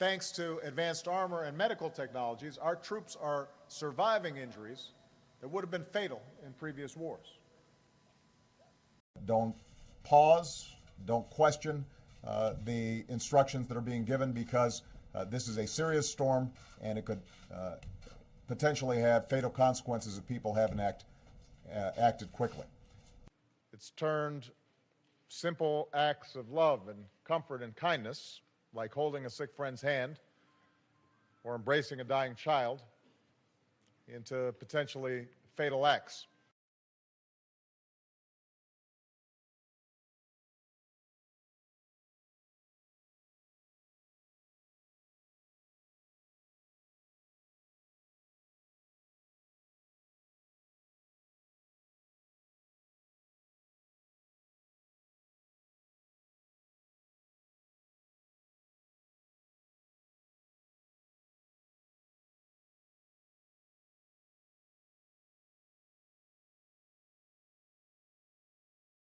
And thanks to advanced armor and medical technologies, our troops are surviving injuries that would have been fatal in previous wars. Don't pause, don't question the instructions that are being given, because this is a serious storm and it could potentially have fatal consequences if people haven't acted quickly. It's turned simple acts of love and comfort and kindness, like holding a sick friend's hand or embracing a dying child, into potentially fatal acts.